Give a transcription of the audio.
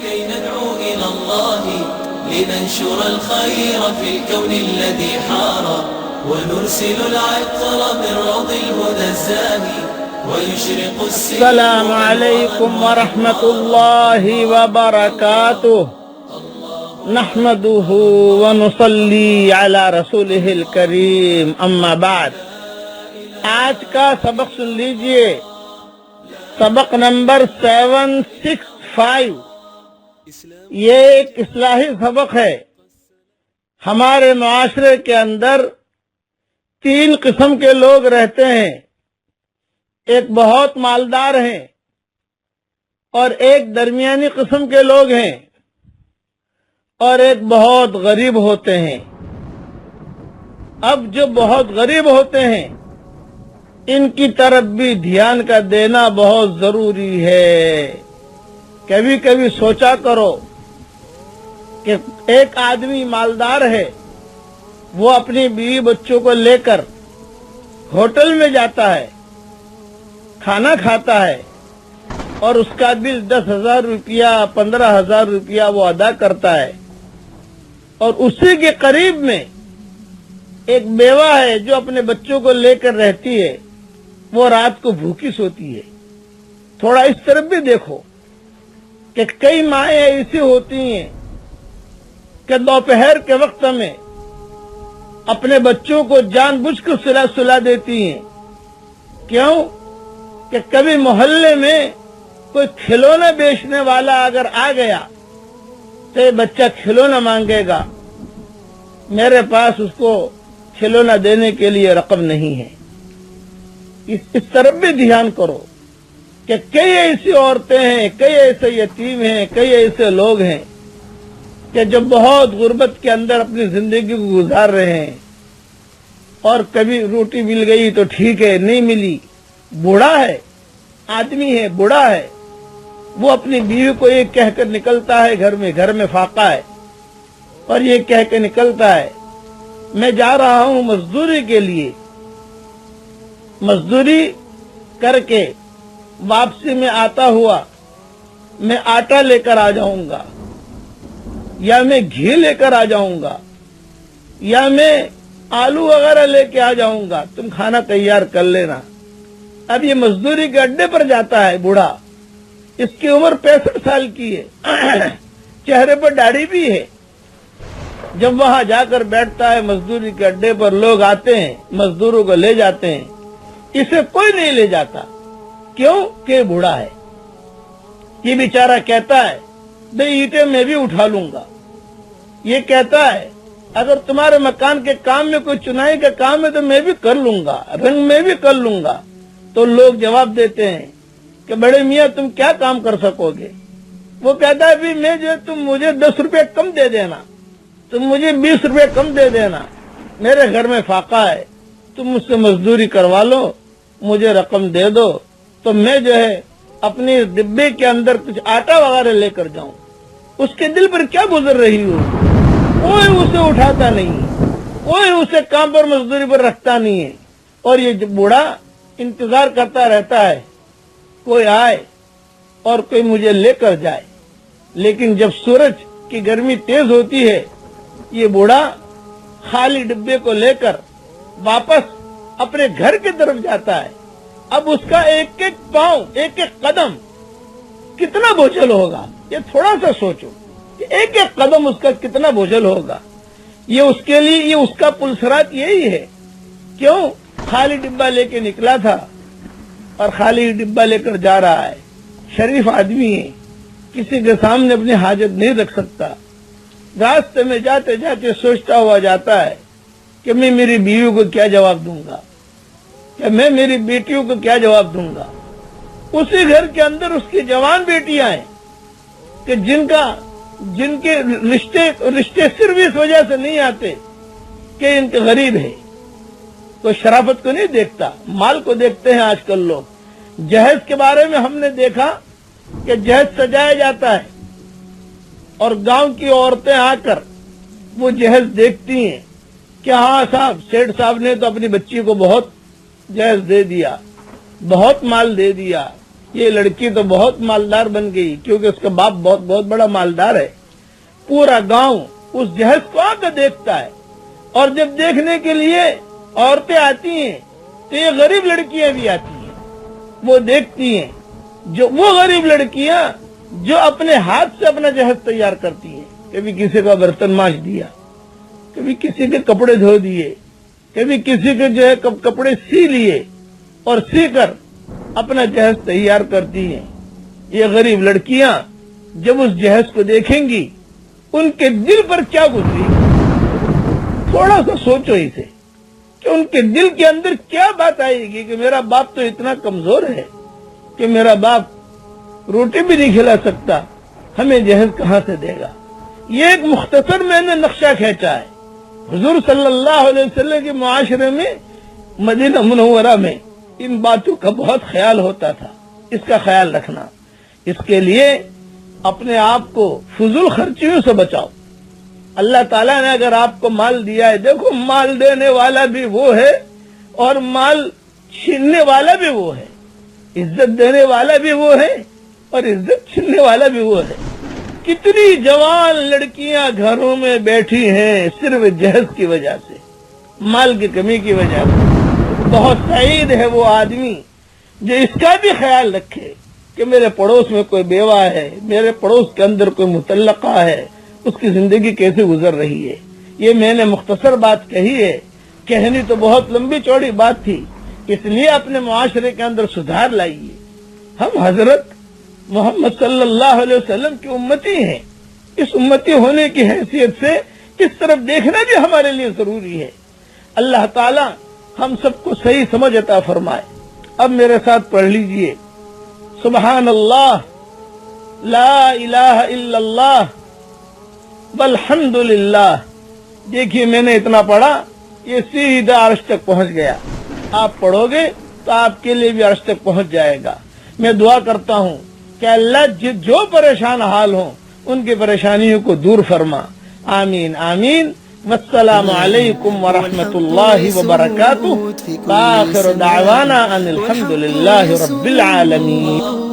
كي ندعو إلى الله لننشر الخير في الكون الذي حار ونرسل العطر من روض الهدى الزاهي ويشرق السلام عليكم ورحمة الله وبركاته نحمده ونصلي على رسوله الكريم اما بعد. آج کا سبق سن لیجئے، سبق نمبر 765. یہ ایک اصلاحی سبق ہے. ہمارے معاشرے کے اندر 3 قسم کے لوگ رہتے ہیں. ایک بہت مالدار ہیں اور ایک درمیانی قسم کے لوگ ہیں اور ایک بہت غریب ہوتے ہیں. اب جو بہت غریب ہوتے ہیں ان کی طرف بھی دھیان کا دینا بہت ضروری ہے. کبھی کبھی سوچا کرو کہ ایک آدمی مالدار ہے، وہ اپنی بیوی بچوں کو لے کر ہوٹل میں جاتا ہے، کھانا کھاتا ہے اور اس کا بل 10,000 روپیہ 15,000 روپیہ وہ ادا کرتا ہے، اور اسی کے قریب میں ایک بیوہ ہے جو اپنے بچوں کو لے کر رہتی ہے، وہ رات کو بھوکی سوتی ہے. تھوڑا اس طرف بھی دیکھو کہ کئی مائیں ایسی ہوتی ہیں کہ دوپہر کے وقت میں اپنے بچوں کو جان بوجھ کر سلا دیتی ہیں. کیوں؟ کہ کبھی محلے میں کوئی کھلونا بیچنے والا اگر آ گیا تو یہ بچہ کھلونا مانگے گا، میرے پاس اس کو کھلونا دینے کے لیے رقم نہیں ہے. اس طرف بھی دھیان کرو کہ کئی ایسی عورتیں ہیں، کئی ایسے یتیم ہیں، کئی ایسے لوگ ہیں کہ جو بہت غربت کے اندر اپنی زندگی کو گزار رہے ہیں، اور کبھی روٹی مل گئی تو ٹھیک ہے، نہیں ملی. بوڑھا ہے، آدمی ہے، بوڑھا ہے، وہ اپنی بیوی کو یہ کہہ کر نکلتا ہے گھر میں فاقہ ہے، اور یہ کہہ کے نکلتا ہے میں جا رہا ہوں مزدوری کے لیے، مزدوری کر کے واپسی میں آتا ہوا میں آٹا لے کر آ جاؤں گا، یا میں گھی لے کر آ جاؤں گا، یا میں آلو وغیرہ لے کے آ جاؤں گا، تم کھانا تیار کر لینا. اب یہ مزدوری کے اڈے پر جاتا ہے بوڑھا، اس کی عمر 65 سال کی ہے، چہرے پر داڑھی بھی ہے. جب وہاں جا کر بیٹھتا ہے مزدوری کے اڈے پر، لوگ آتے ہیں مزدوروں کو لے جاتے ہیں، اسے کوئی نہیں لے جاتا. کیوں؟ کہ بوڑھا ہے. یہ بیچارہ کہتا ہے بھئی اینٹیں میں بھی اٹھا لوں گا. یہ کہتا ہے اگر تمہارے مکان کے کام میں کوئی چنائی کا کام ہے تو میں بھی کر لوں گا، رنگ میں بھی کر لوں گا. تو لوگ جواب دیتے ہیں کہ بڑے میاں تم کیا کام کر سکو گے؟ وہ کہتا ہے بھی میں جو تم مجھے 10 روپے کم دے دینا، تم مجھے 20 روپے کم دے دینا، میرے گھر میں فاقہ ہے، تم مجھ سے مزدوری کروا لو، مجھے رقم دے دو تو میں جو ہے اپنی ڈبے کے اندر کچھ آٹا وغیرہ لے کر جاؤں. اس کے دل پر کیا گزر رہی ہو؟ کوئی اسے اٹھاتا نہیں، کوئی اسے کام پر مزدوری پر رکھتا نہیں ہے. اور یہ بوڑھا انتظار کرتا رہتا ہے کوئی آئے اور کوئی مجھے لے کر جائے. لیکن جب سورج کی گرمی تیز ہوتی ہے، یہ بوڑھا خالی ڈبے کو لے کر واپس اپنے گھر کی طرف جاتا ہے. اب اس کا ایک ایک پاؤں، ایک ایک قدم کتنا بوجھل ہوگا، یہ تھوڑا سا سوچو کہ ایک ایک قدم اس کا کتنا بوجھل ہوگا. یہ اس کے لیے یہ اس کا پلسرات یہی ہے. کیوں؟ خالی ڈبہ لے کے نکلا تھا اور خالی ڈبہ لے کر جا رہا ہے. شریف آدمی ہے، کسی کے سامنے اپنی حاجت نہیں رکھ سکتا. راستے میں جاتے جاتے سوچتا ہوا جاتا ہے کہ میں میری بیوی کو کیا جواب دوں گا، کہ میں میری بیٹیوں کو کیا جواب دوں گا. اسی گھر کے اندر اس کی جوان بیٹیاں ہیں کہ جن کے رشتے صرف اس وجہ سے نہیں آتے کہ ان کے غریب ہے. کوئی شرافت کو نہیں دیکھتا، مال کو دیکھتے ہیں آج کل لوگ. جہیز کے بارے میں ہم نے دیکھا کہ جہیز سجایا جاتا ہے اور گاؤں کی عورتیں آ کر وہ جہیز دیکھتی ہیں کہ ہاں صاحب، سیٹھ صاحب نے تو اپنی بچی کو بہت جہیز دے دیا، بہت مال دے دیا، یہ لڑکی تو بہت مالدار بن گئی کیونکہ اس کا باپ بہت بہت بڑا مالدار ہے. پورا گاؤں اس جہیز کو آ کر دیکھتا ہے، اور جب دیکھنے کے لیے عورتیں آتی ہیں تو یہ غریب لڑکیاں بھی آتی ہیں. وہ دیکھتی ہیں جو وہ غریب لڑکیاں جو اپنے ہاتھ سے اپنا جہیز تیار کرتی ہیں. کبھی کسی کا برتن مانج دیا، کبھی کسی کے کپڑے دھو دیے، کبھی کسی کے جو ہے کپڑے سی لیے اور سی کر اپنا جہیز تیار کرتی ہیں. یہ غریب لڑکیاں جب اس جہیز کو دیکھیں گی ان کے دل پر کیا گزری، تھوڑا سا سوچو اسے کہ ان کے دل کے اندر کیا بات آئے گی کہ میرا باپ تو اتنا کمزور ہے کہ میرا باپ روٹی بھی نہیں کھلا سکتا، ہمیں جہیز کہاں سے دے گا. یہ ایک مختصر میں نے نقشہ کھینچا ہے. حضور صلی اللہ علیہ وسلم کے معاشرے میں مدینہ منورہ میں ان باتوں کا بہت خیال ہوتا تھا. اس کا خیال رکھنا، اس کے لیے اپنے آپ کو فضول خرچیوں سے بچاؤ. اللہ تعالیٰ نے اگر آپ کو مال دیا ہے، دیکھو مال دینے والا بھی وہ ہے اور مال چھیننے والا بھی وہ ہے، عزت دینے والا بھی وہ ہے اور عزت چھیننے والا بھی وہ ہے. کتنی جوان لڑکیاں گھروں میں بیٹھی ہیں صرف جہیز کی وجہ سے، مال کی کمی کی وجہ سے. بہت سعید ہے وہ آدمی جو اس کا بھی خیال رکھے کہ میرے پڑوس میں کوئی بیوہ ہے، میرے پڑوس کے اندر کوئی مطلقہ ہے، اس کی زندگی کیسے گزر رہی ہے. یہ میں نے مختصر بات کہی ہے، کہنی تو بہت لمبی چوڑی بات تھی، اس لیے اپنے معاشرے کے اندر سدھار لائیے. ہم حضرت محمد صلی اللہ علیہ وسلم کی امتی ہیں. اس امتی ہونے کی حیثیت سے اس طرف دیکھنا بھی ہمارے لیے ضروری ہے. اللہ تعالی ہم سب کو صحیح سمجھ عطا فرمائے. اب میرے ساتھ پڑھ لیجئے، سبحان اللہ، لا الہ الا اللہ، والحمد للہ. دیکھیے میں نے اتنا پڑھا، یہ سیدھا عرش تک پہنچ گیا. آپ پڑھو گے تو آپ کے لیے بھی عرش تک پہنچ جائے گا. میں دعا کرتا ہوں کہ اللہ جو پریشان حال ہوں ان کی پریشانیوں کو دور فرما. آمین آمین. والسلام علیکم ورحمۃ اللہ وبرکاتہ. آخر دعوانا ان الحمد للہ رب العالمین.